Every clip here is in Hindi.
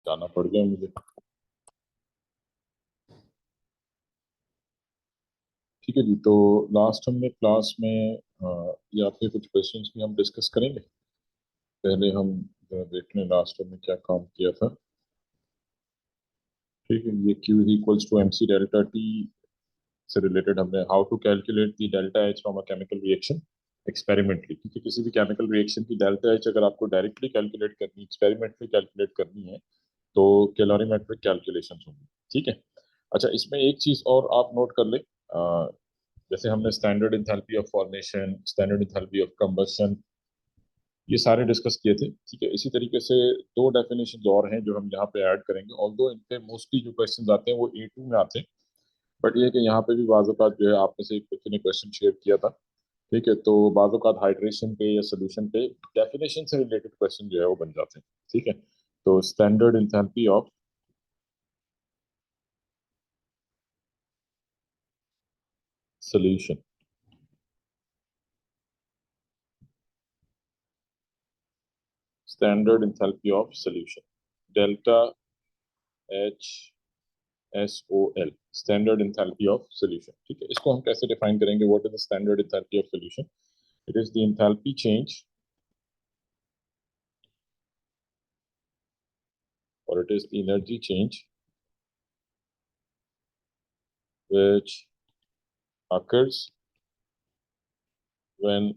जाना पड़ गया मुझे। ठीक है जी, तो लास्ट हमने क्लास में ये आपके कुछ क्वेश्चंस भी हम डिस्कस करेंगे। पहले हम देख लें लास्ट में क्या काम किया था। ठीक है, ये Q equals to MC delta T से रिलेटेड हमने how to calculate the delta H from a chemical reaction experimentally. क्योंकि किसी भी केमिकल रिएक्शन की डेल्टा H अगर आपको डायरेक्टली कैलकुलेट करनी, एक्सपेरिमेंटली कैलकुलेट करनी है, तो कैलोरीमेट्रिक कैलकुलेशंस होंगी। ठीक है। अच्छा, इसमें एक चीज और आप नोट कर ले। जैसे हमने standard enthalpy of formation, standard enthalpy of combustion, ये सारे डिस्कस किए थे। ठीक है, इसी तरीके से दो डेफिनेशंस और हैं जो हम यहाँ पे ऐड करेंगे। ऑल्दो इन पे मोस्टली जो क्वेश्चंस आते हैं वो A2 में आते हैं, बट ये है कि यहाँ पे भी बाज़ औक़ात जो है आप में से एक बच्चे ने क्वेश्चन शेयर किया था। ठीक है, तो बाज़ औक़ात हाइड्रेशन पे या सोल्यूशन पे डेफिनेशन से रिलेटेड क्वेश्चन जो है वो बन जाते हैं। ठीक है, तो standard enthalpy of solution, standard enthalpy of solution, delta H SOL, standard enthalpy of solution. ठीक है, इसको हम कैसे डिफाइन करेंगे? What is the standard enthalpy of solution? It is the enthalpy change, or it is the energy change which occurs when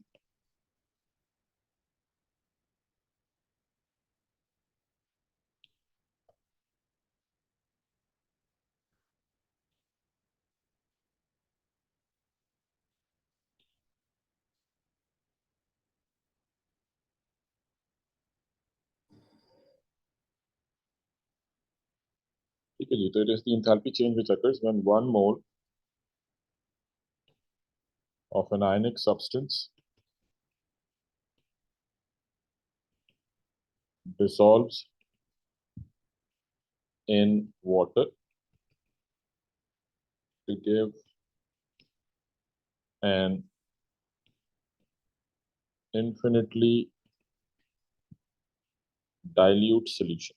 ठीक है जी, तो it is the enthalpy change which occurs when 1 mole of an ionic substance dissolves in water to give an infinitely dilute solution.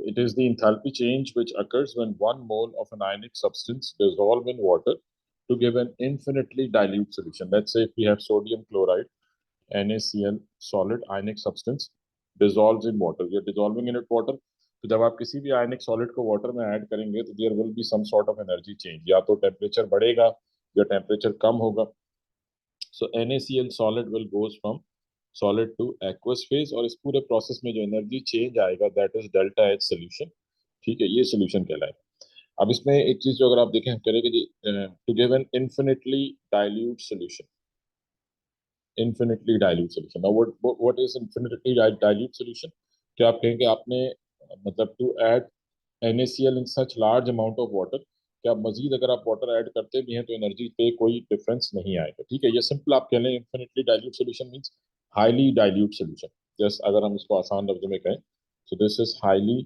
It is the enthalpy change which occurs when 1 mole of an ionic substance dissolve in water to give an infinitely dilute solution. Let's say if we have sodium chloride, NaCl, solid ionic substance dissolves in water. We are dissolving in it water. तो जब आप किसी भी आयनिक सॉलिड को वाटर में ऐड करेंगे तो there will be some sort of energy change, या तो टेम्परेचर बढ़ेगा या टेम्परेचर कम होगा। So NaCl solid will goes from solid to aqueous phase, और इस पूरे प्रोसेस में जो एनर्जी चेंज आएगा that is delta H solution. ठीक है, ये सोल्यूशन कहलाएगा। अब इसमें एक चीज जो अगर आप देखें, हम करेंगे जी to give an infinitely dilute solution, infinitely dilute solution. Now, what is infinitely dilute solution? क्या आप कहेंगे आपने मतलब to add NaCl in such large amount of water, क्या मजीद अगर आप वाटर ऐड करते भी हैं तो एनर्जी पे कोई डिफरेंस नहीं आएगा। ठीक है, ये सिंपल आप कह लें infinitely dilute solution means highly dilute solution. Just अगर हम इसको आसान लफ्जों में कहें, so this is highly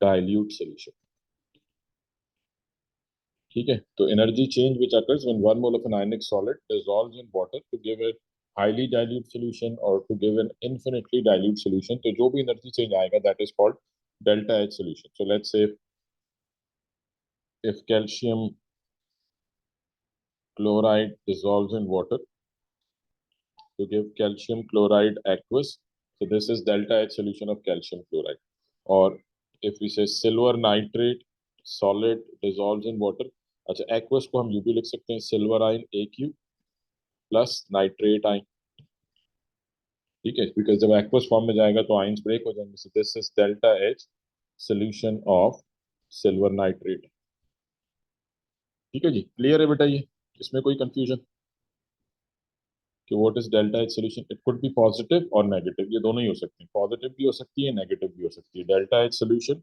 dilute solution। ठीक है, तो energy change which occurs when 1 mole of an ionic solid dissolves in water to give a highly dilute solution और to give an infinitely dilute solution, तो जो भी एनर्जी चेंज आएगा that is called delta H solution. So let's say if calcium chloride dissolves in water to give calcium chloride aqueous, so this is delta H solution of calcium chloride. Or if we say silver nitrate solid dissolves in water, अच्छा aqueous को हम यूं भी लिख सकते हैं silver ion AQ plus nitrate ion. ठीक है, बिकॉज जब एक्वस फॉर्म में जाएगा तो आयंस ब्रेक हो जाएंगे। So this is delta H solution of silver nitrate. ठीक है जी, क्लियर है बेटा? ये इसमें कोई कंफ्यूजन कि what is delta H solution? It could be positive और नेगेटिव, ये दोनों ही हो सकते हैं। पॉजिटिव भी हो सकती है, नेगेटिव भी हो सकती है। Delta H solution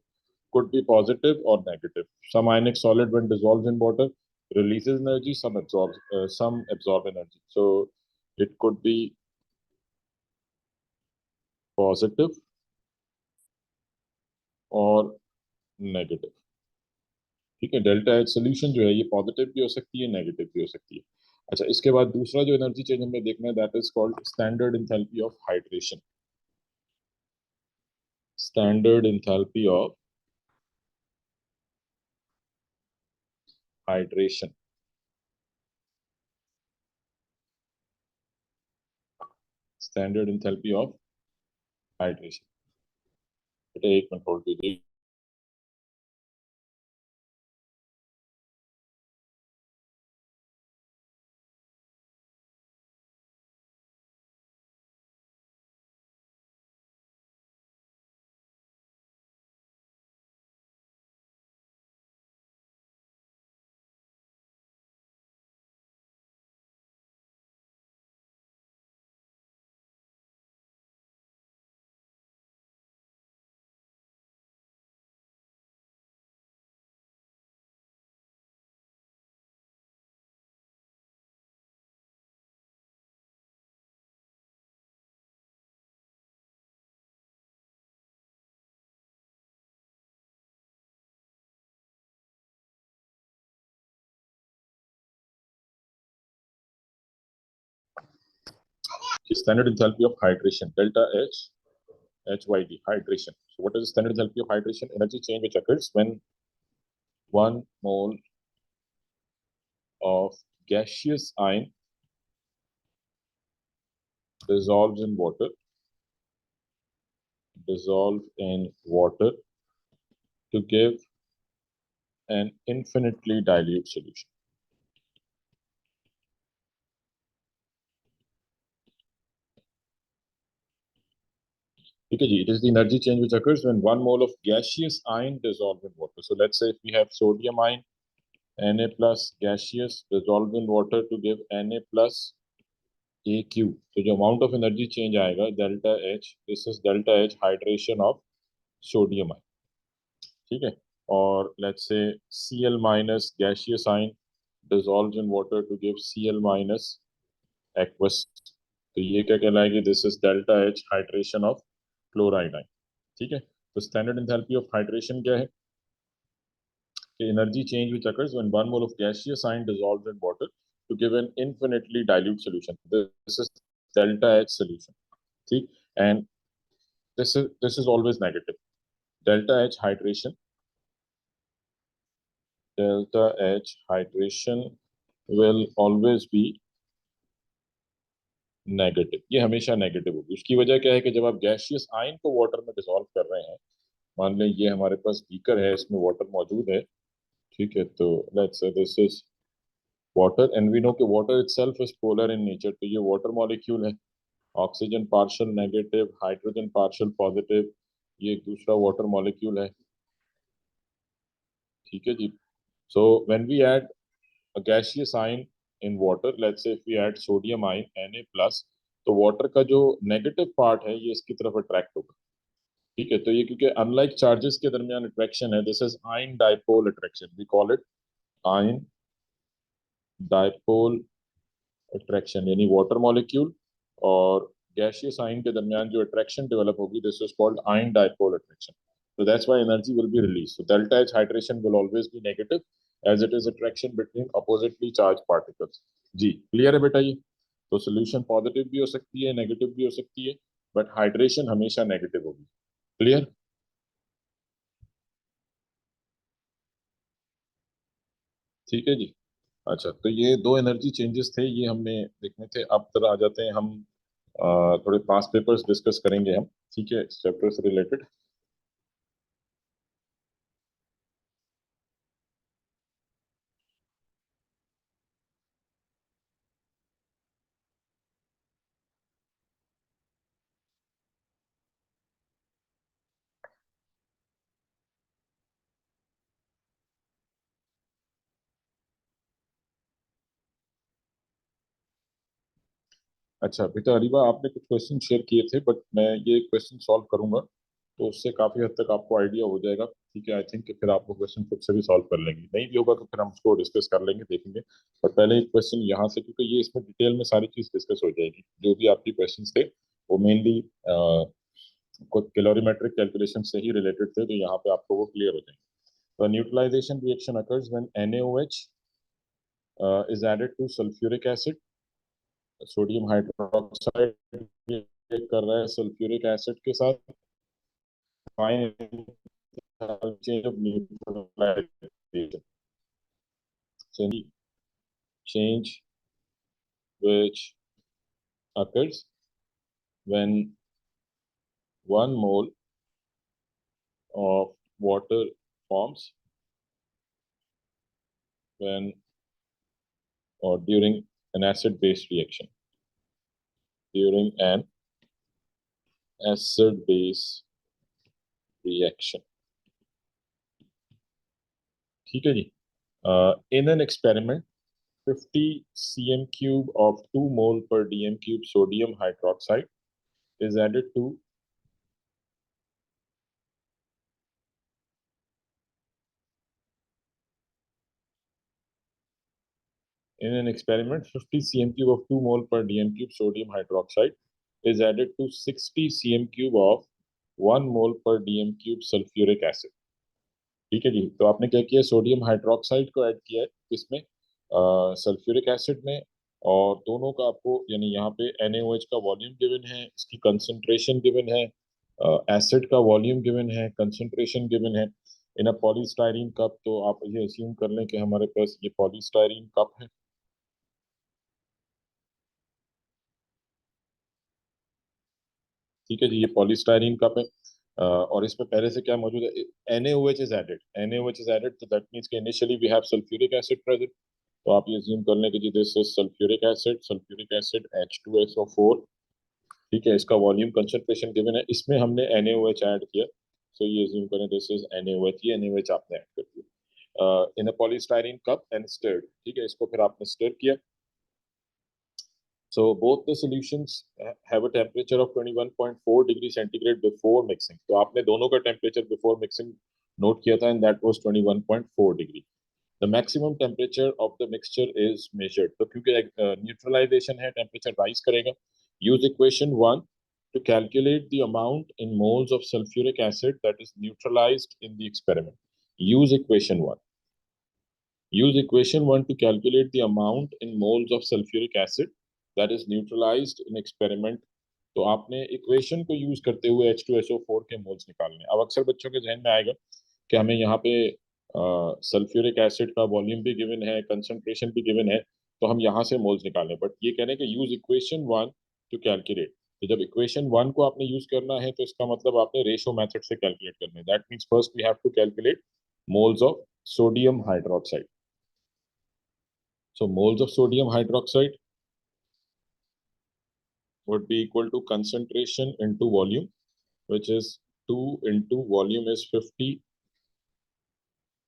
could be positive or negative. Some ionic solid when dissolves in water releases energy, some absorb energy. So it could be positive और नेगेटिव। ठीक है, डेल्टा एच सोल्यूशन जो है ये पॉजिटिव भी हो सकती है, नेगेटिव भी हो सकती है। अच्छा, इसके बाद दूसरा जो एनर्जी चेंज हमें देखना है that is called standard enthalpy of hydration. Standard enthalpy of hydration. Standard enthalpy of hydration. बेटा एक मिनट होल्ड कीजिए। Standard enthalpy of hydration, delta H, HYD, hydration. So what is the standard enthalpy of hydration? Energy change which occurs when 1 mole of gaseous ion dissolves in water, to give an infinitely dilute solution. Because it is the energy change which occurs when 1 mole of gaseous ion dissolves in water. So let's say if we have sodium ion, Na plus gaseous dissolved in water to give Na plus AQ. तो जो amount of energy change आएगा delta H, this is delta H hydration of sodium ion. ठीक है. और let's say Cl minus gaseous ion dissolves in water to give Cl minus aqueous. तो ये क्या कहलाएगी? This is delta H hydration of chloride ion. ठीक है. तो standard enthalpy of hydration क्या है? कि energy change which occurs when 1 mole of gaseous ion dissolves in water to give an infinitely dilute solution. This is delta H solution. ठीक. And this is always negative. Delta H hydration, delta H hydration will always be negative. ये हमेशा नेगेटिव होगी. उसकी वजह क्या है कि जब आप गैसियस आयन को वाटर में डिसॉल्व कर रहे हैं, मान लें ये हमारे पास बीकर है, इसमें वाटर मौजूद है. ठीक है. तो let's say this is water and we know कि water itself is polar in nature. तो ये वाटर मॉलिक्यूल है. Oxygen partial negative, hydrogen partial positive. ये एक दूसरा वाटर मॉलिक्यूल है. ठीक है जी. So when we add a gaseous ion in water, let's say if we add sodium ion Na plus, तो वाटर का जो नेगेटिव पार्ट है ये इसकी तरफ अट्रैक्ट होगा. ठीक है. तो ये क्योंकि अनलाइक चार्जेस के दरमियान अट्रैक्शन है, this is ion dipole attraction. We call it ion dipole attraction. यानी वाटर मॉलिक्यूल और गैसियस आयन के दरमियान जो अट्रैक्शन डेवलप होगी, this is called ion dipole attraction. So that's why energy will be released. So delta H hydration will always be negative as it is attraction between oppositely charged particles. Ji clear है बेटा? ये तो सोल्यूशन पॉजिटिव भी हो सकती है, नेगेटिव भी हो सकती है, बट हाइड्रेशन हमेशा नेगेटिव होगी. क्लियर? ठीक है जी. अच्छा, तो ये दो एनर्जी चेंजेस थे, ये हमने देखने थे. अब तरह आ जाते हैं हम थोड़े पास्ट पेपर्स डिस्कस करेंगे हम. ठीक है, चैप्टर से रिलेटेड. अच्छा बेटा अरीबा, आपने कुछ क्वेश्चन शेयर किए थे, बट मैं ये क्वेश्चन सॉल्व करूंगा तो उससे काफी हद तक आपको आइडिया हो जाएगा. ठीक है. आई थिंक कि फिर आप वो क्वेश्चन खुद से भी सॉल्व कर लेंगे. नहीं भी होगा तो फिर हम उसको डिस्कस कर लेंगे, देखेंगे. पर पहले एक क्वेश्चन यहाँ से, क्योंकि ये इसमें डिटेल में सारी चीज डिस्कस हो जाएगी. जो भी आपकी क्वेश्चन थे वो मेनली कैलोरीमेट्रिक कैलकुलेशन से ही रिलेटेड थे, तो यहाँ पे आपको वो क्लियर हो जाएंगे. तो neutralization reaction occurs when NaOH is added to sulfuric acid. Sodium hydroxide कर रहा है सल्फ्यूरिक एसिड के साथ, find change of neutralization. So any change which occurs when 1 mole of water forms when or during an acid-base reaction. During an acid-base reaction. ठीक है जी. In an experiment, 50 cm cube of 2 mole per dm cube sodium hydroxide is added to in an experiment 50 cm cube of 2 mole per dm cube sodium hydroxide is added to 60 cm cube of 1 mole per dm cube sulfuric acid. ठीक है जी. तो आपने क्या किया, सोडियम हाइड्रोक्साइड को ऐड किया है किसमें, सल्फ्यूरिक एसिड में, और दोनों का आपको यानी यहाँ पे NaOH का वॉल्यूम गिवन है, इसकी कंसंट्रेशन गिवन है, एसिड का वॉल्यूम गिवन है, कंसंट्रेशन गिवन है इन अ पॉलीस्टाइरीन कप. तो आप ये अस्यूम कर लें कि हमारे पास ये पॉलीस्टाइरीन कप है. ठीक है जी, ये पॉलीस्टाइरीन कप है, और इसमें पहले से क्या मौजूद है, NaOH is added. NaOH is added, तो that means कि initially we have sulfuric acid present. तो आप ये assume कर लें कि जी this is sulfuric acid H2SO4. ठीक है, इसका वॉल्यूम कंसंट्रेशन गिवन है, इसमें हमने NaOH ऐड किया. सो ये assume करें this is NaOH, ये NaOH आपने ऐड कर दिया इन अ पॉलीस्टाइरीन कप एंड स्टिर्ड. ठीक है, इसको फिर आपने स्टिर किया. So both the solutions have a temperature of 21.4 degree centigrade before mixing. तो आपने दोनों का temperature before mixing note किया था, and that was 21.4 degree. The maximum temperature of the mixture is measured. तो क्योंकि neutralization है, temperature rise करेगा. Use equation 1 to calculate the amount in moles of sulfuric acid that is neutralized in the experiment. Use equation 1. Use equation 1 to calculate the amount in moles of sulfuric acid that is neutralized in experiment. तो आपने इक्वेशन को यूज करते हुए H2SO4 के मोल्स निकालने. अब अक्सर बच्चों के जहन में आएगा कि हमें यहाँ पे सल्फ्यूरिक एसिड का वॉल्यूम भी गिवन है, कंसंट्रेशन भी गिवन है, तो हम यहाँ से मोल्स निकालें. बट ये कहने कि यूज इक्वेशन 1 टू कैलकुलेट. तो जब इक्वेशन 1 को आपने यूज करना है तो इसका मतलब आपने रेशो मेथड से कैलकुलेट करना है. That means first we have to calculate moles of sodium hydroxide. So moles of sodium hydroxide would be equal to concentration into volume, which is 2 into volume is 50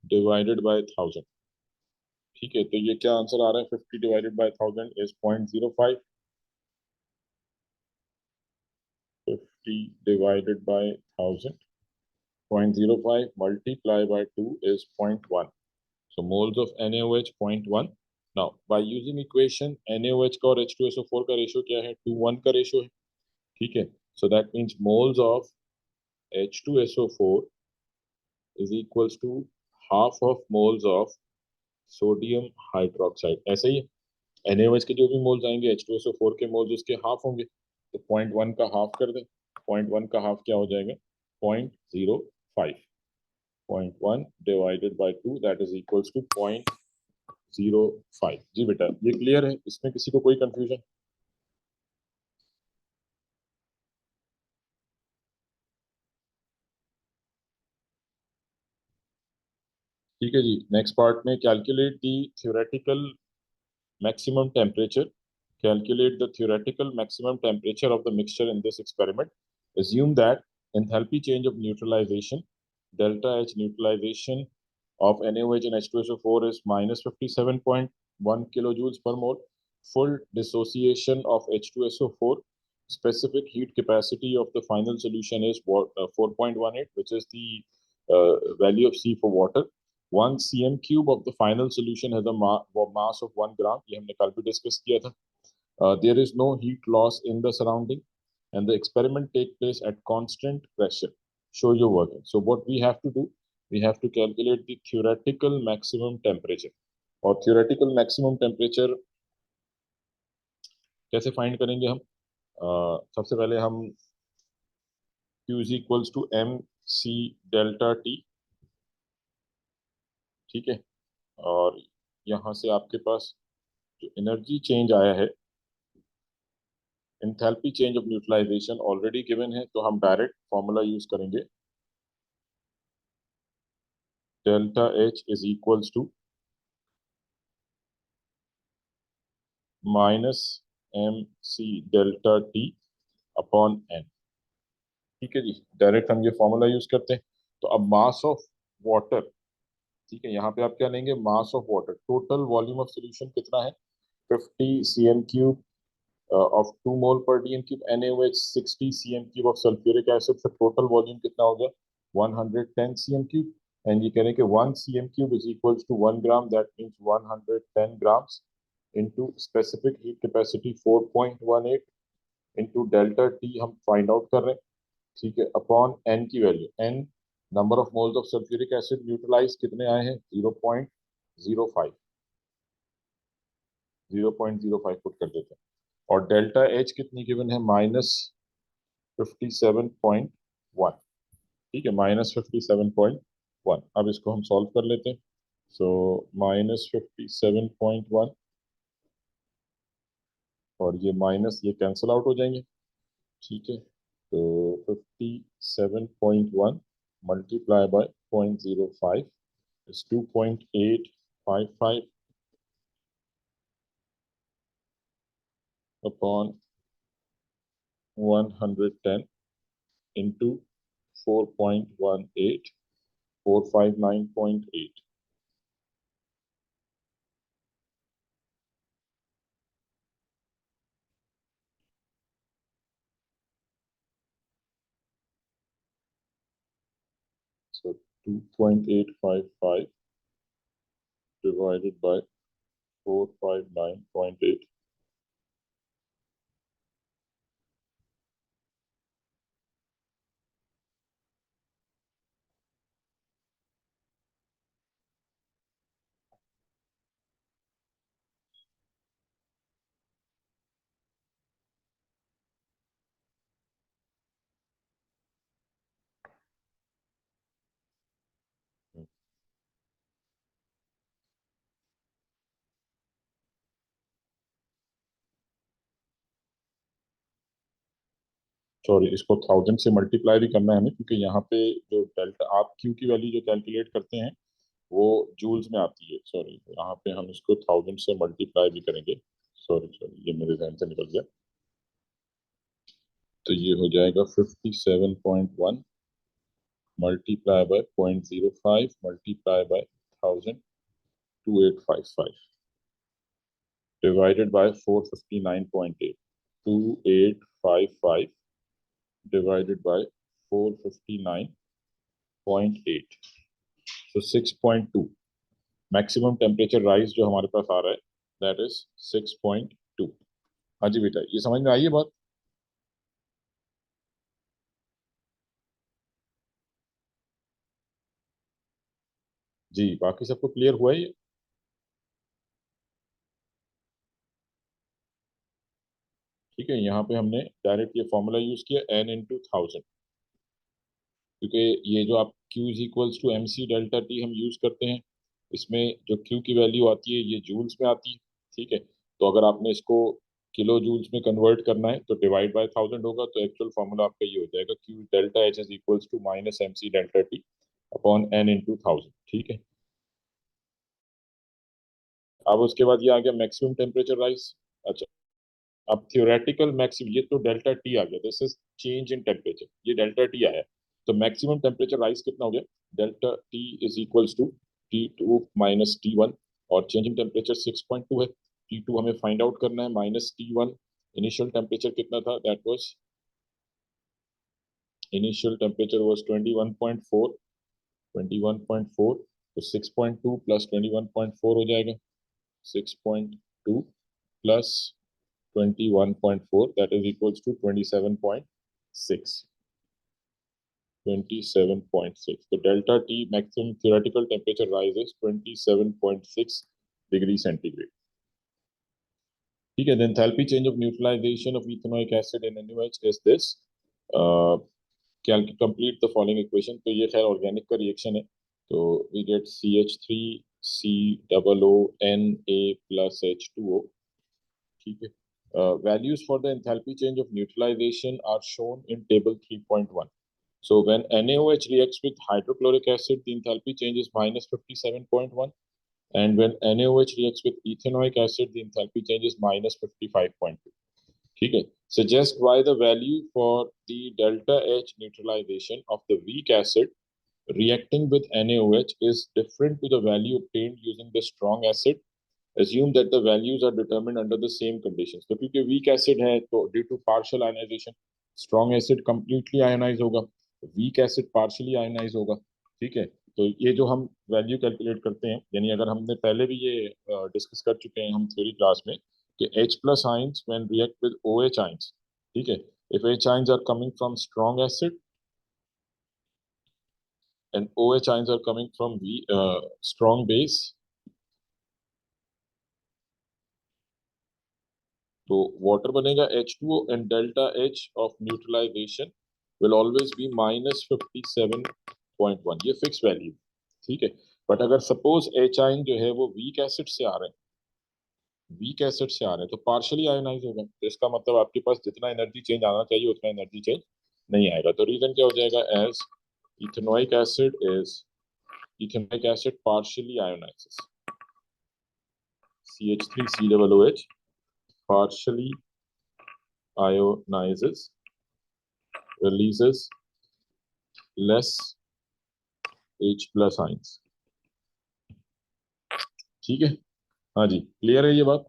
divided by 1000. ठीक है, तो ये क्या आंसर आ रहा है, 50 divided by 1000 is 0.05. 50 divided by 1000, 0.05 multiply by 2 is 0.1. So moles of NaOH 0.1. Now by using equation NaOH का और H2SO4 का रेशियो क्या है, 2:1 का रेशियो है. ठीक है, so that means moles of H2SO4 is equals to half of moles of sodium hydroxide. ऐसे ही NaOH के जो भी मोल्स आएंगे H2SO4 के मोल्स उसके हाफ होंगे, तो 0.1 का हाफ कर दें. 0.1 का हाफ क्या हो जाएगा, 0.05. 0.1 divided by 2 that is equals to 0.05. जी बेटा, ये क्लियर है, इसमें किसी को कोई कंफ्यूजन? ठीक है जी. नेक्स्ट पार्ट में calculate the theoretical maximum temperature. Calculate the theoretical maximum temperature of the mixture in this experiment. Assume that enthalpy change of neutralization, delta H neutralization of NaOH and H2SO4 is minus 57.1 kilojoules per mole. Full dissociation of H2SO4. Specific heat capacity of the final solution is 4.18, which is the value of C for water. 1 cm cube of the final solution has a mass of 1 gram. ये हमने कल भी डिस्कस किया था. There is no heat loss in the surrounding, and the experiment take place at constant pressure. Show your working. So what we have to do, we have to calculate the theoretical maximum temperature. और थियोरेटिकल मैक्सिमम टेम्परेचर कैसे फाइंड करेंगे हम? सबसे पहले हम Q is equals to M C delta T, ठीक है। और यहाँ से आपके पास जो एनर्जी चेंज आया है, enthalpy change of neutralization already given है, तो हम डायरेक्ट फॉर्मूला यूज करेंगे। Delta H is equals to minus M C delta T upon N, ठीक है जी। डायरेक्ट हम ये फॉर्मूला यूज करते हैं। तो अब मास ऑफ वाटर, ठीक है, यहाँ पे आप क्या लेंगे? Mass of water, total volume of solution कितना है? 50 cm क्यूब ऑफ 2 मोल पर dm cube NaOH, 60 cm cube of sulphuric acid, फिर टोटल वॉल्यूम कितना हो गया? 110 cm क्यूब। एंड ये कह रहे हैं कि 1 cm cube is equals to 1 gram, that means 110 grams into specific heat capacity 4.18 into delta T हम फाइंड आउट कर रहे हैं, ठीक है, अपॉन एन की value. N number of moles of sulphuric acid, neutralize कितने आए हैं? 0.05, 0.05 पुट कर देते हैं। और डेल्टा एच कितनी गिवन है? -57.1, ठीक है, -57.1। अब इसको हम सॉल्व कर लेते हैं। सो -57.1 और ये माइनस ये कैंसिल आउट हो जाएंगे, ठीक है। तो 57.1 multiply by 0.05 is 2.855 upon 110 into 4.18, 459.8। So 2.855 divided by 459.8, sorry, इसको 1000 से मल्टीप्लाई भी करना है हमें, क्योंकि यहाँ पे जो डेल्टा आप क्यू की वैल्यू जो कैलकुलेट करते हैं वो जूल्स में आती है। सॉरी, यहाँ पे हम इसको 1000 से मल्टीप्लाई भी करेंगे। सॉरी सॉरी, ये मेरे ध्यान से निकल गया। तो ये हो जाएगा 57.1 multiply by 0.05 multiply by 1000, 2855 divided by 459.8, 2855 divided by 459.8, so 6.2 maximum temperature rise जो हमारे पास आ रहा है, दैट इज 6.2। हाँ जी बेटा, ये समझ में आई है बात? जी, बाकी सबको क्लियर हुआ है ये? ठीक है, यहाँ पे हमने डायरेक्ट ये फॉर्मूला यूज किया, n इंटू 1000, क्योंकि ये जो आप Q is equals to M C delta T हम यूज करते हैं, इसमें जो Q की वैल्यू आती है ये जूल्स में आती है, ठीक है। तो अगर आपने इसको किलो जूल्स में कन्वर्ट करना है तो डिवाइड बाय 1000 होगा, तो एक्चुअल फॉर्मूला आपका ये हो जाएगा, Q delta H is equals to minus M C delta T upon N into 1000, ठीक है। अब उसके बाद ये आ गया मैक्सिमम टेम्परेचर राइज। अच्छा, अब थियोरेटिकल मैक्सिमम, ये तो डेल्टा टी आ गया, this is change in temperature, ये डेल्टा टी आया। तो मैक्सिमम टेम्परेचर राइज कितना हो गया? Delta T is equals to T2 minus T1, और चेंज इन टेम्परेचर 6.2 है। T2 हमें फाइंड आउट करना है, माइनस T1। इनिशियल टेम्परेचर कितना था? That was, initial temperature was 21.4, 21.4। तो 6.2 प्लस 21.4 हो जाएगा, 6.2 plus 21.4, that is equals to 27.6, 27.6। तो delta T maximum theoretical temperature rise is 27.6 degree centigrade. ठीक है, the enthalpy change of neutralization of ethanoic acid in NaOH is this. क्या कंप्लीट द फॉलोइंग इक्वेशन। तो ये खैर ऑर्गेनिक का रिएक्शन है, तो वी गेट CH3COONA+H2O। ठीक है, values for the enthalpy change of neutralization are shown in table 3.1. So when NaOH reacts with hydrochloric acid, the enthalpy change is minus 57.1, and when NaOH reacts with ethanoic acid, the enthalpy change is minus 55.2. ठीक है, suggest why the value for the delta H neutralization of the weak acid reacting with NaOH is different to the value obtained using the strong acid. Assume that the values are determined under the same conditions. तो क्योंकि weak acid है तो due to partial ionization strong acid completely ionize होगा, weak acid partially ionize होगा। ठीक है, तो ये जो हम वैल्यू कैलकुलेट करते हैं, यानी अगर हमने पहले भी ये डिस्कस कर चुके हैं हम थ्योरी क्लास में कि H plus ions when react with OH ions, ठीक है, if H ions are coming from strong acid and OH ions are coming from strong base, तो वाटर बनेगा H2O and delta H of neutralization will always be minus 57.1। ये फिक्स वैल्यू, ठीक है। बट अगर सपोज H आयन जो है वो वीक एसिड से आ रहे हैं, वीक एसिड से आ रहे हैं, तो पार्शियली आयोनाइज होगा, तो इसका मतलब आपके पास जितना एनर्जी चेंज आना चाहिए उतना एनर्जी चेंज नहीं आएगा। तो रीजन क्या हो जाएगा, as ethanoic acid is ethanoic acid partially ionizes, CH3COOH partially ionizes, releases less H plus ions। ठीक है, हाँ जी, क्लियर है ये बात।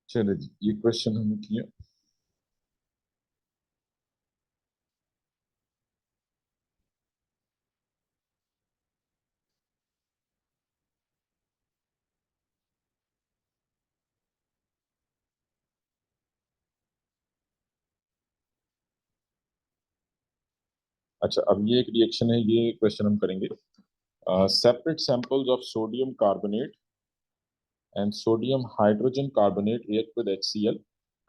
चलिए जी, ये क्वेश्चन हमने किया। अच्छा, अब ये एक रिएक्शन है, ये क्वेश्चन हम करेंगे। Separate samples of sodium carbonate and sodium hydrogen carbonate react with HCl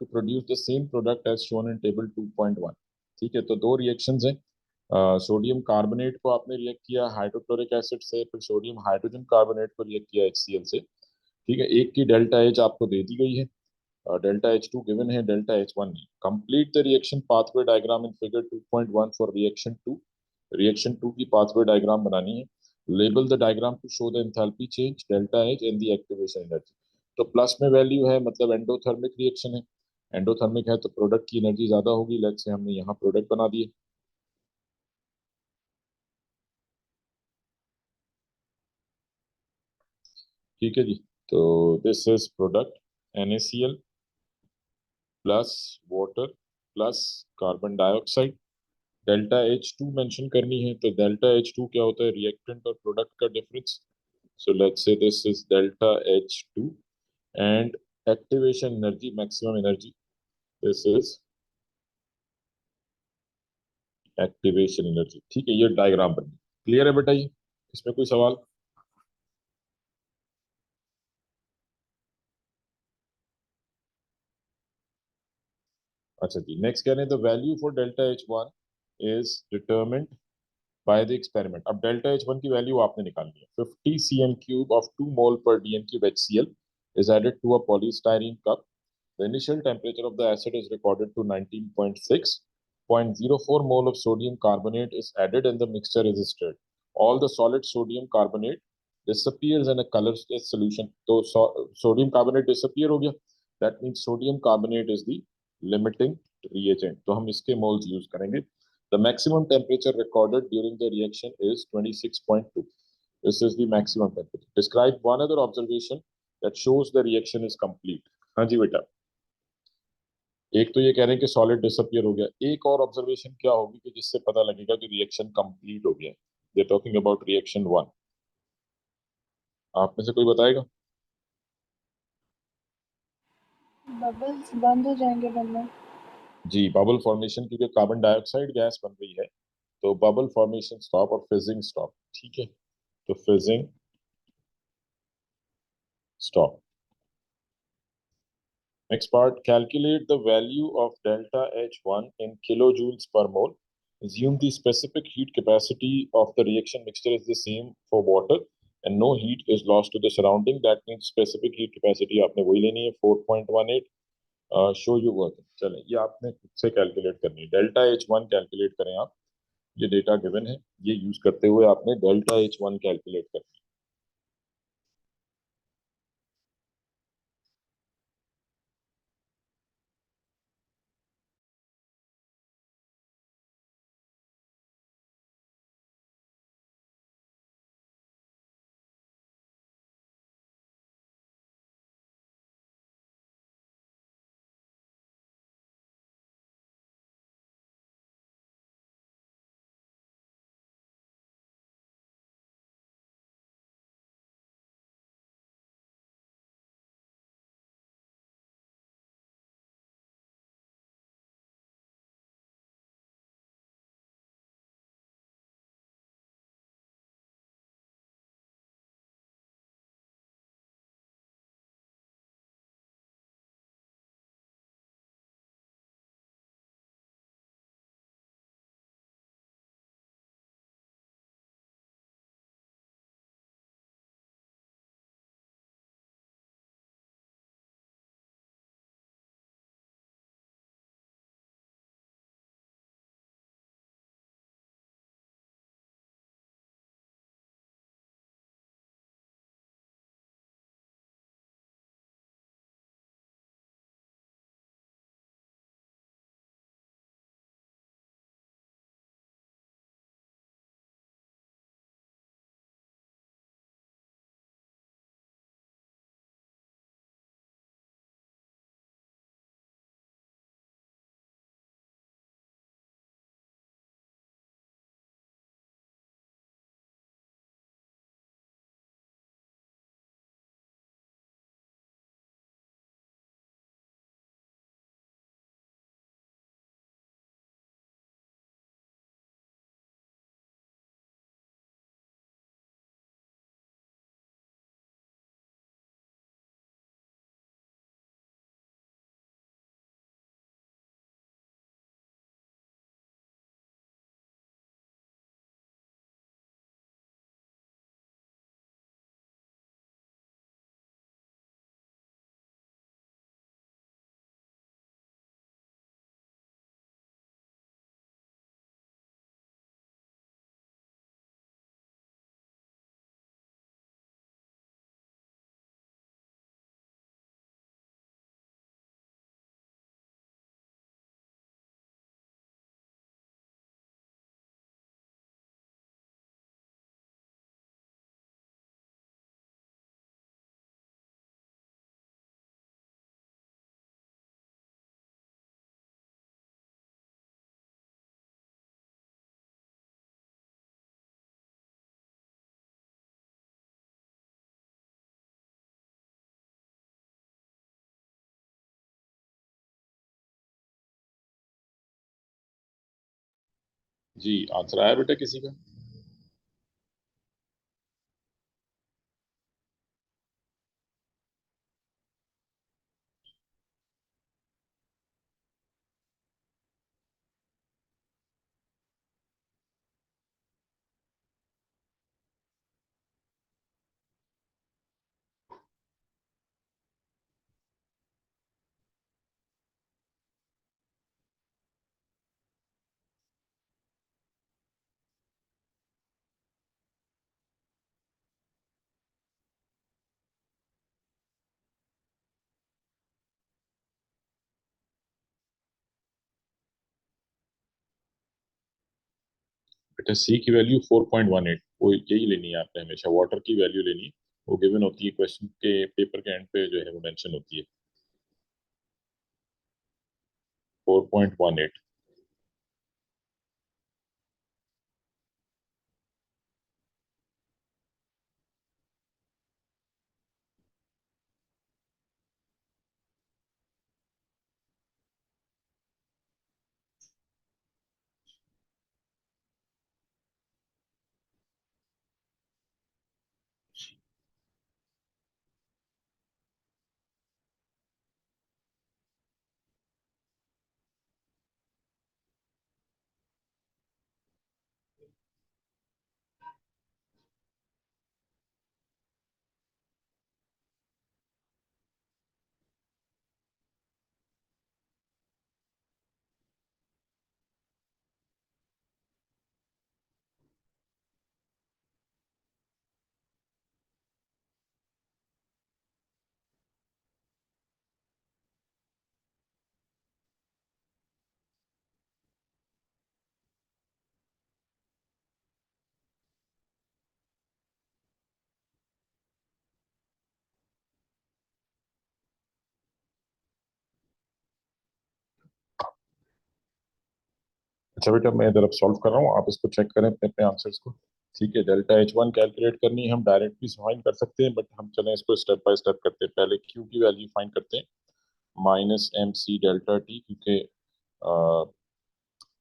to produce the same product as shown in table 2.1। ठीक है, तो दो रिएक्शंस हैं। सोडियम कार्बोनेट को आपने रिएक्ट किया हाइड्रोक्लोरिक एसिड से, फिर सोडियम हाइड्रोजन कार्बोनेट को रिएक्ट किया HCl से। ठीक है, एक की डेल्टा एच आपको दे दी गई है, डेल्टा H2 गिवन है, डेल्टा H1 नहीं। Complete the reaction pathway diagram in figure 2.1 for reaction 2। Reaction 2 की पाथवे डायग्राम बनानी है। Label the diagram to show the enthalpy change, delta H and the activation energy. तो प्लस में वैल्यू है, मतलब एंडोथर्मिक रिएक्शन है, एंडोथर्मिक है तो प्रोडक्ट की एनर्जी ज्यादा होगी। लेट्स से हमने यहाँ प्रोडक्ट बना दिए। ठीक है जी, तो this is product NaCl plus water plus carbon dioxide. Delta H2 mention करनी है, तो डेल्टा H2 क्या होता है, रिएक्टेंट और प्रोडक्ट का difference. So let's say this is delta H2 and activation energy, maximum energy, this is activation energy. ठीक है, ये डायग्राम बनी, क्लियर है बेटा ये, इसमें कोई सवाल। अच्छा जी, नेक्स्ट कह रहे हैं the value for delta H1 is determined by the experiment. अब डेल्टा H1 की वैल्यू आपने निकालनी है। 50 cm cube of 2 mole per dm cube HCl is added to a polystyrene cup. The initial temperature of the acid is recorded to 19.6. 0.04 mole of sodium carbonate is added and the mixture is stirred. All the solid sodium carbonate disappears in a colorless solution. तो sodium carbonate disappear हो गया, that means sodium carbonate is the limiting reagent, तो हम इसके moles use करेंगे। The maximum temperature recorded during the reaction is 26.2. This is the maximum temperature. Describe one other observation that shows the reaction is complete। हाँ जी बेटा, एक तो ये कह रहे हैं कि सॉलिड डिसअपियर हो गया, एक और ऑब्जर्वेशन क्या होगी कि जिससे पता लगेगा कि रिएक्शन कंप्लीट हो गया। They talking about reaction 1। आप में से कोई बताएगा। बबल्स बंद हो जाएंगे बनना। जी, बबल फॉर्मेशन, क्योंकि कार्बन डाइऑक्साइड गैस बन रही है तो बबल फॉर्मेशन स्टॉप और फिजिंग स्टॉप। ठीक है, तो fizzing stop. Next part, calculate the value of delta H1 in kilojoules per mole. Assume the specific heat capacity of the reaction mixture is the same for water and no heat is lost to the surrounding. That means specific heat capacity आपने वही लेनी है 4.18। Show you work. चलें, ये आपने खुद से कैलकुलेट करनी है। डेल्टा H1 कैलकुलेट करें आप। ये डेटा गिवन है, ये यूज करते हुए आपने डेल्टा H1 कैलकुलेट करना है। जी, आंसर आया बेटा किसी का? बेटा सी की वैल्यू 4.18, वो यही लेनी है आपने, हमेशा वाटर की वैल्यू लेनी है। वो गिवन होती है क्वेश्चन के पेपर के एंड पे, जो है वो मेंशन होती है 4.18। अच्छा बेटा, मैं इधर अब सॉल्व कर रहा हूँ, आप इसको चेक करें अपने अपने आंसर्स को। ठीक है, डेल्टा एच वन कैलकुलेट करनी है, हम डायरेक्टली फाइंड कर सकते हैं, बट हम चलें इसको स्टेप बाय स्टेप करते हैं। पहले क्यू की वैल्यू फाइंड करते हैं, minus M C delta T, क्योंकि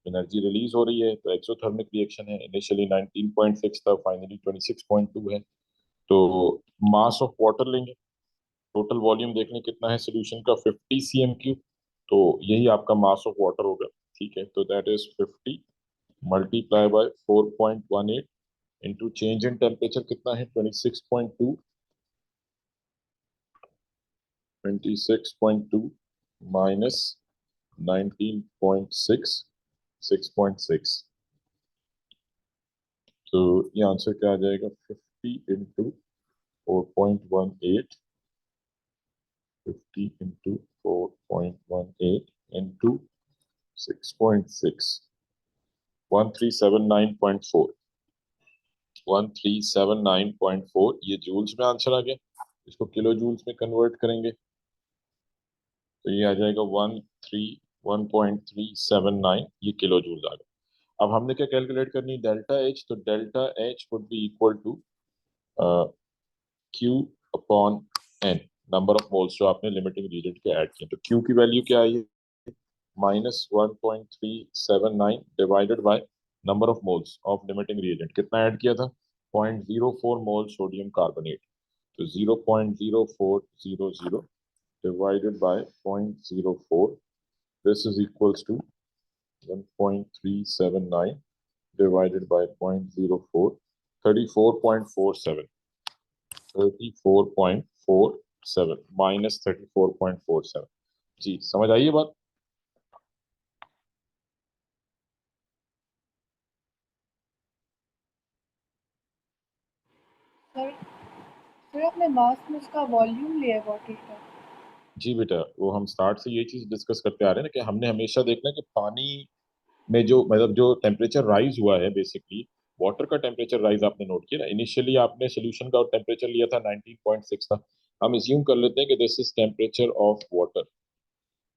एनर्जी रिलीज हो रही है तो एक्सोथर्मिक रिएक्शन है। इनिशियली 19.6 था, फाइनली 26.2 है। तो मास ऑफ वाटर लेंगे, टोटल वॉल्यूम देखने कितना है सोल्यूशन का, 50 सीएम क्यूब। तो यही आपका मास ऑफ वाटर होगा। ठीक है, तो that is 50 multiply by 4.18 into change in temperature कितना है, 26.2, 26.2 माइनस 19.6, 6.6। तो ये आंसर क्या आ जाएगा, 50 इंटू 4.18, 50 इंटू 4.18 इंटू 6.6, 1379.4, 1379.4। ये जूल्स में आंसर आ गया। इसको किलो जूल्स में कन्वर्ट करेंगे तो ये आ जाएगा 131.379, ये किलो जूल्स आ गया। अब हमने क्या कैलकुलेट करनी है, डेल्टा एच। तो delta H would be equal to Q upon N, number of moles जो आपने लिमिटिंग रीजेंट के ऐड किए। तो क्यू की वैल्यू क्या आई है, -1.379 divided by number of moles of limiting reagent. कितना ऐड किया था, 0.04 मोल सोडियम कार्बोनेट। तो 0.0400 divided by 0.04, this is equals to 1.379 divided by 0.04, 34.47, 34.47 minus 34.47। जी समझ आई ये बात। सर सर आपने मास में उसका वॉल्यूम लिया है वाटर का? जी बेटा, वो हम स्टार्ट से ये चीज डिस्कस करते आ रहे हैं ना कि हमने हमेशा देखना है कि पानी में जो मतलब जो टेम्परेचर राइज हुआ है, बेसिकली वाटर का टेम्परेचर राइज आपने नोट किया ना। इनिशियली आपने सोल्यूशन का टेम्परेचर लिया था 19.6 था, हम इज्यूम कर लेते हैं कि this is temperature of water.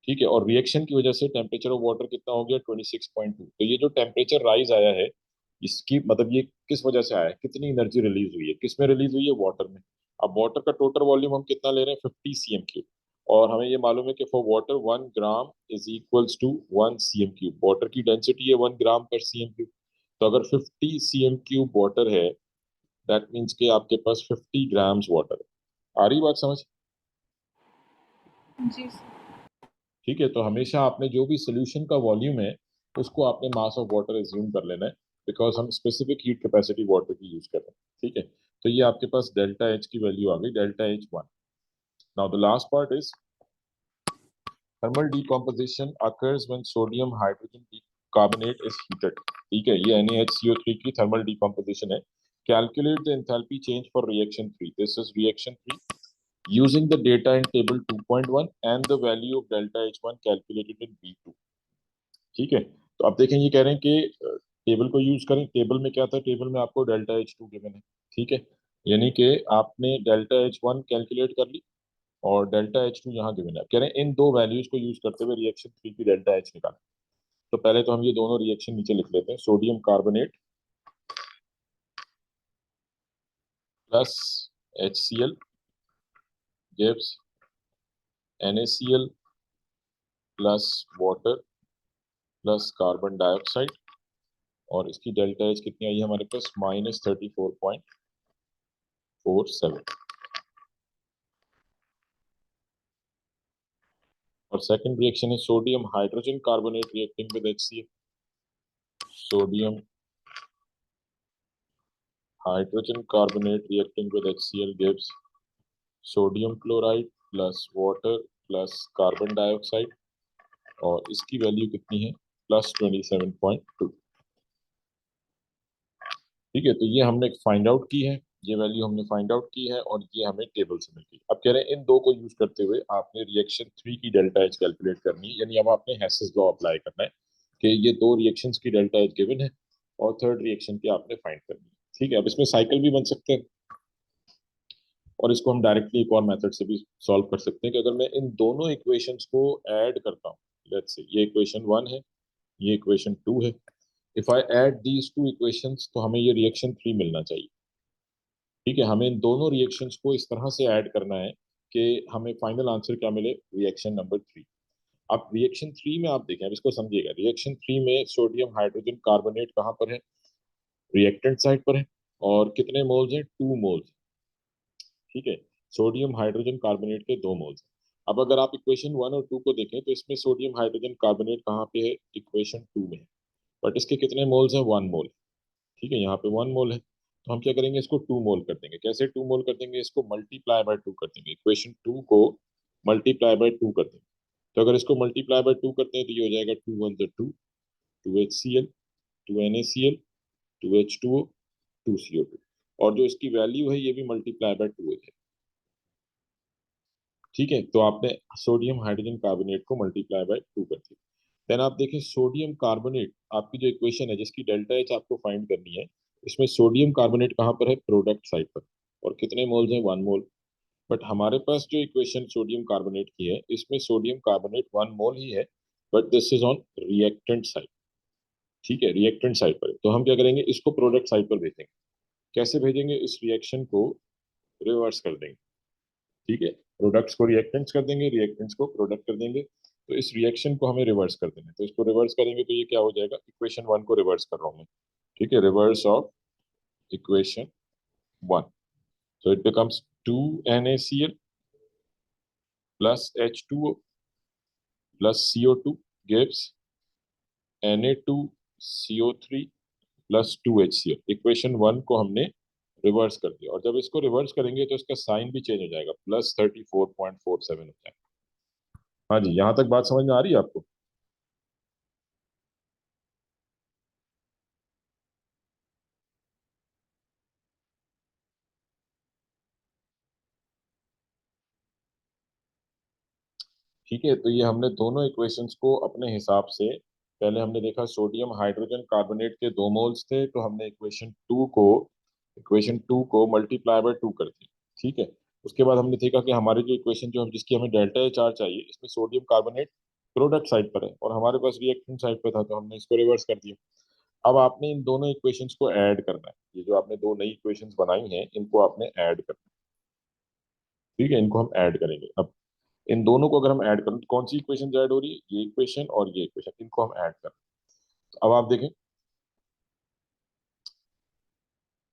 ठीक है, और रिएक्शन की वजह से टेम्परेचर ऑफ वाटर कितना हो गया, 26.2। तो ये जो टेम्परेचर राइज आया है, इसकी मतलब ये किस वजह से आया है, कितनी एनर्जी रिलीज हुई है, किस में रिलीज हुई है, वाटर में। अब वाटर का टोटल वॉल्यूम हम कितना ले रहे हैं, 50 सीएम क्यूब। और हमें ये मालूम है कि for water 1 gram is equals to 1 cm cube. Water की डेंसिटी है 1 ग्राम पर सीएम क्यूब। तो अगर 50 सीएम क्यूब वाटर है, दैट मीन्स कि आपके पास 50 ग्राम्स वाटर है। आ रही बात समझ। जी सर। ठीक है, तो हमेशा आपने जो भी सोल्यूशन का वॉल्यूम है उसको आपने मास ऑफ वाटर एज्यूम कर लेना है, बिकॉज हम स्पेसिफिक हीट कैपेसिटी वाटर की यूज कर रहे हैं। ठीक है, तो ये आपके पास डेल्टा एच की वैल्यू आ गई, delta H one. Now the last part is thermal decomposition occurs when sodium hydrogen carbonate is heated. ठीक है, ये NaHCO3 की थर्मल डीकॉम्पोजिशन है। Calculate the enthalpy change for reaction 3। This is reaction 3 using the data in table 2.1 and the value of delta H1 calculated in B2। ठीक है, तो आप देखें ये कह रहे हैं कि टेबल को यूज करें। टेबल में क्या था, टेबल में आपको डेल्टा एच टू गिवन है। ठीक है, यानी कि आपने डेल्टा एच वन कैलकुलेट कर ली और डेल्टा एच टू यहाँ गिवन है। कह रहे हैं इन दो वैल्यूज को यूज करते हुए रिएक्शन थ्री की डेल्टा एच निकालें। तो पहले तो हम ये दोनों रिएक्शन नीचे लिख लेते हैं, sodium carbonate plus HCl gives NaCl plus water plus carbon dioxide. और इसकी डेल्टा एच कितनी आई है हमारे पास, -34.47। और सेकंड रिएक्शन है sodium hydrogen carbonate reacting with HCl। Sodium hydrogen carbonate reacting with HCl gives sodium chloride plus water plus carbon dioxide. और इसकी वैल्यू कितनी है, +27.2। ठीक है, तो ये हमने फाइंड आउट की है, ये वैल्यू हमने फाइंड आउट की है और ये हमें टेबल से मिल गई। अब कह रहे हैं इन दो को यूज करते हुए आपने रिएक्शन थ्री की डेल्टा एच कैलकुलेट करनी है, यानी अब आपने हेसेस लॉ अप्लाई करना है कि ये दो रिएक्शंस की डेल्टा एच गिवन है और थर्ड रिएक्शन की आपने फाइंड करनी है। ठीक है, अब इसमें साइकिल भी बन सकते हैं और इसको हम डायरेक्टली एक और मेथड से भी सॉल्व कर सकते हैं कि अगर मैं इन दोनों इक्वेशंस को ऐड करता हूँ, लेट्स से ये इक्वेशन वन है, ये इक्वेशन टू है, if I add these two equations तो हमें ये रिएक्शन 3 मिलना चाहिए। ठीक है, हमें इन दोनों रिएक्शंस को इस तरह से ऐड करना है कि हमें फाइनल आंसर क्या मिले, रिएक्शन नंबर 3। अब रिएक्शन 3 में आप देखें, अब इसको समझिएगा, रिएक्शन 3 में सोडियम हाइड्रोजन कार्बोनेट कहाँ पर है, रिएक्टेंट साइड पर है, और कितने मोल्स हैं, 2 मोल्स। ठीक है, सोडियम हाइड्रोजन कार्बोनेट के 2 मोल्स। अब अगर आप इक्वेशन 1 और 2 को देखें तो इसमें सोडियम हाइड्रोजन कार्बोनेट कहाँ पे है, इक्वेशन 2 में है, बट इसके कितने मोल्स हैं, 1 मोल। ठीक है, यहाँ पे 1 मोल है, तो हम क्या करेंगे, इसको 2 मोल कर देंगे। कैसे 2 मोल कर देंगे, इसको मल्टीप्लाई बाय 2 कर देंगे, इक्वेशन 2 को मल्टीप्लाई बाय 2 कर देंगे। तो अगर इसको मल्टीप्लाई बाय 2 करते हैं तो ये हो जाएगा 2 1 2, 2HCl, 2NaCl, 2H2O, 2CO2, और जो इसकी वैल्यू है ये भी मल्टीप्लाई बाय 2 हो जाएगी। ठीक है, तो आपने सोडियम हाइड्रोजन कार्बोनेट को मल्टीप्लाई बाय 2 कर दिया। देन आप देखें सोडियम कार्बोनेट, आपकी जो इक्वेशन है जिसकी डेल्टा एच आपको फाइंड करनी है, इसमें सोडियम कार्बोनेट कहाँ पर है, प्रोडक्ट साइड पर, और कितने मोल्स हैं, 1 मोल। बट हमारे पास जो इक्वेशन सोडियम कार्बोनेट की है इसमें सोडियम कार्बोनेट 1 मोल ही है, but this is on reactant side. ठीक है, रिएक्टेंट साइड पर है। तो हम क्या करेंगे, इसको प्रोडक्ट साइड पर भेजेंगे। कैसे भेजेंगे, इस रिएक्शन को रिवर्स कर देंगे। ठीक है, प्रोडक्ट्स को रिएक्टेंट्स कर देंगे, रिएक्टेंट्स को प्रोडक्ट कर देंगे। तो इस रिएक्शन को हमें रिवर्स कर देना है, तो इसको रिवर्स करेंगे तो ये क्या हो जाएगा, इक्वेशन 1 को रिवर्स कर रहा हूँ मैं। ठीक है, reverse of equation 1, so it becomes 2NaCl plus H2O plus CO2 gives Na2CO3 plus 2HCl। Equation 1 को हमने रिवर्स कर दिया, और जब इसको रिवर्स करेंगे तो इसका साइन भी चेंज हो जाएगा, +34.47 हो जाएगा। हाँ जी, यहाँ तक बात समझ में आ रही है आपको। ठीक है, तो ये हमने दोनों इक्वेशंस को अपने हिसाब से, पहले हमने देखा सोडियम हाइड्रोजन कार्बोनेट के 2 मोल्स थे, तो हमने इक्वेशन टू को मल्टीप्लाई बाय 2 कर दिया। ठीक है, उसके बाद हमने देखा कि हमारी जो इक्वेशन जो जिसकी हमें डेल्टा एच आर चाहिए, इसमें सोडियम कार्बोनेट प्रोडक्ट साइड पर है और हमारे पास रिएक्टेंट साइड पर था, तो हमने इसको रिवर्स कर दिया। अब आपने इन दोनों इक्वेशंस को ऐड करना है, ये जो आपने दो नई इक्वेशंस बनाई हैं इनको आपने ऐड करना है। ठीक है, इनको हम ऐड करेंगे। अब इन दोनों को अगर हम ऐड करें तो कौन सी इक्वेशन ऐड हो रही है, ये इक्वेशन और ये इक्वेशन, इनको हम ऐड करें। तो अब आप देखें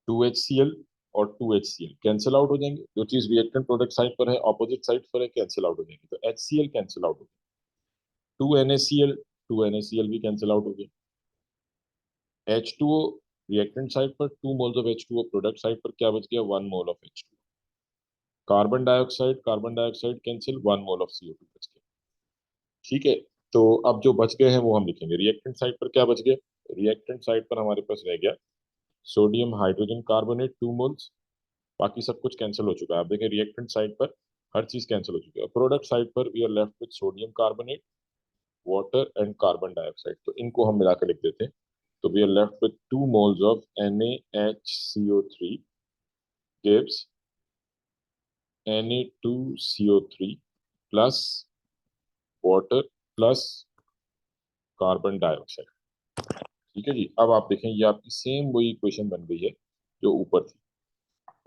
2HCl और 2HCl कैंसिल आउट हो जाएंगे, जो चीज रिएक्टेंट प्रोडक्ट साइड पर है ऑपोजिट साइड पर है कैंसिल आउट हो जाएंगे, तो HCl कैंसिल आउट हो गया, 2NaCl, 2NaCl भी कैंसिल आउट हो गया। H2O रिएक्टेंट साइड पर 2 moles of H2O, product side पर क्या बच गया, 1 mole of H2O। Carbon dioxide cancel, 1 mole of CO2 बच गया। ठीक है, तो अब जो बच गए हैं वो हम लिखेंगे। रिएक्टेंट साइड पर क्या बच गया, रिएक्टेंट साइड पर हमारे पास रह गया सोडियम हाइड्रोजन कार्बोनेट 2 मोल्स, बाकी सब कुछ कैंसिल हो चुका है। आप देखें रिएक्टेंट साइड पर हर चीज कैंसिल हो चुकी है। प्रोडक्ट साइड पर we are left with sodium carbonate, water and carbon dioxide, तो इनको हम मिलाकर लिख देते हैं। तो we are left with 2 moles of NaHCO3 gives Na2CO3 plus water plus carbon dioxide. ठीक है जी, अब आप देखें ये आपकी सेम वही इक्वेशन बन गई है जो ऊपर थी।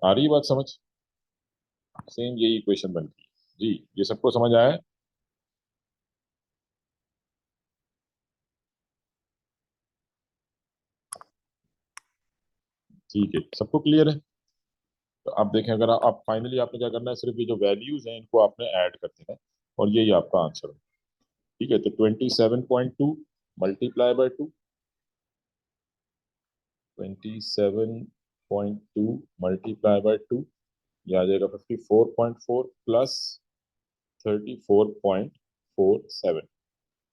आ रही है बात समझ, सेम यही इक्वेशन बन गई है जी। ये सबको समझ आया है। ठीक है, सबको क्लियर है। तो आप देखें, अगर आप फाइनली आपने क्या करना है, सिर्फ ये जो वैल्यूज हैं इनको आपने ऐड कर देना है, और यही आपका आंसर है। ठीक है, तो 27.2 मल्टीप्लाई बाय 2, 27.2 मल्टीप्लाई बाय 2, ये आ जाएगा 54.4 plus 34.47।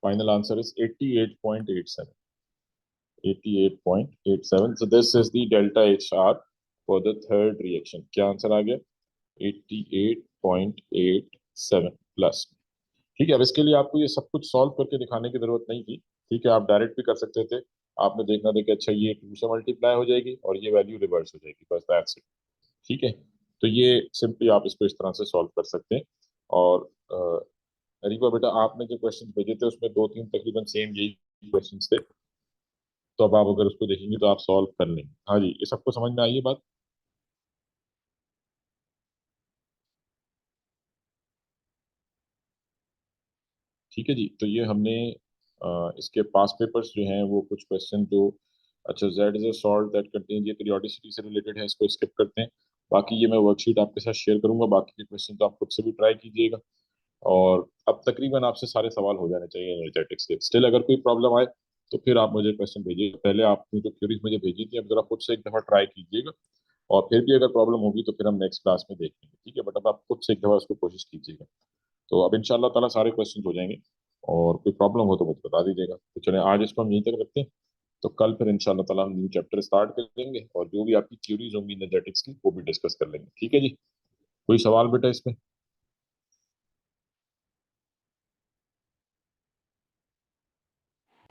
Final answer is 88.87, 88.87। So this is the delta HR for the third reaction। क्या आंसर आ गया, 88.87 प्लस। ठीक है, अब इसके लिए आपको ये सब कुछ सॉल्व करके दिखाने की जरूरत नहीं थी। ठीक है, आप डायरेक्ट भी कर सकते थे। आपने देखना था कि अच्छा ये 2 से मल्टीप्लाई हो जाएगी और ये वैल्यू रिवर्स हो जाएगी, बस दैट्स इट। ठीक है, तो ये सिंपली आप इसको इस तरह से सॉल्व कर सकते हैं। और रिको बेटा, आपने जो क्वेश्चन भेजे थे उसमें 2 3 तकरीबन सेम यही क्वेश्चन थे। तो अब आप अगर उसको देखेंगे तो आप सॉल्व कर लेंगे। हाँ जी, ये सबको समझ में आई है बात? ठीक है जी। तो ये हमने इसके पास पेपर्स जो हैं वो कुछ क्वेश्चन जो, अच्छा Z is a salt that contain, ये पीरियोडिसिटी से रिलेटेड है, इसको स्किप करते हैं। बाकी ये मैं वर्कशीट आपके साथ शेयर करूंगा, बाकी के क्वेश्चन तो आप खुद से भी ट्राई कीजिएगा। और अब तकरीबन आपसे सारे सवाल हो जाने चाहिए एनर्जेटिक्स के। स्टिल अगर कोई प्रॉब्लम आए तो फिर आप मुझे क्वेश्चन भेजिए। पहले आपने जो क्यूरीज मुझे भेजी थी अब जरा खुद से एक दफा ट्राई कीजिएगा, और फिर भी अगर प्रॉब्लम होगी तो फिर हम नेक्स्ट क्लास में देखेंगे, ठीक है? बट अब आप खुद से एक दफा उसको कोशिश कीजिएगा। तो अब इंशाल्लाह ताला सारे क्वेश्चन हो जाएंगे, और कोई प्रॉब्लम हो तो मुझे बता दीजिएगा। तो चले आज इसको हम यहीं तक रखते हैं। तो कल फिर इंशाल्लाह ताला हम न्यू चैप्टर स्टार्ट करेंगे, और जो भी आपकी क्यूरीज होंगी एनर्जेटिक्स की वो भी डिस्कस कर लेंगे, ठीक है जी? कोई सवाल बेटा इसमें?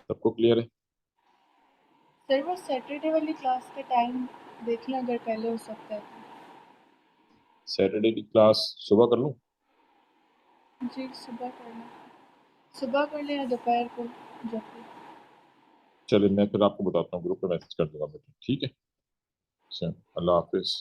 सबको क्लियर है? सर वो सैटरडे वाली क्लास का टाइम देख लें अगर पहले हो सकता है तो। सैटरडे की क्लास सुबह कर लूँ? जी सुबह कर लें, सुबह कर लें या दोपहर को, जब भी। चलिए मैं फिर आपको बताता हूँ, ग्रुप पे मैसेज कर दूंगा बेटा, ठीक है? चलो, अल्लाह हाफिज।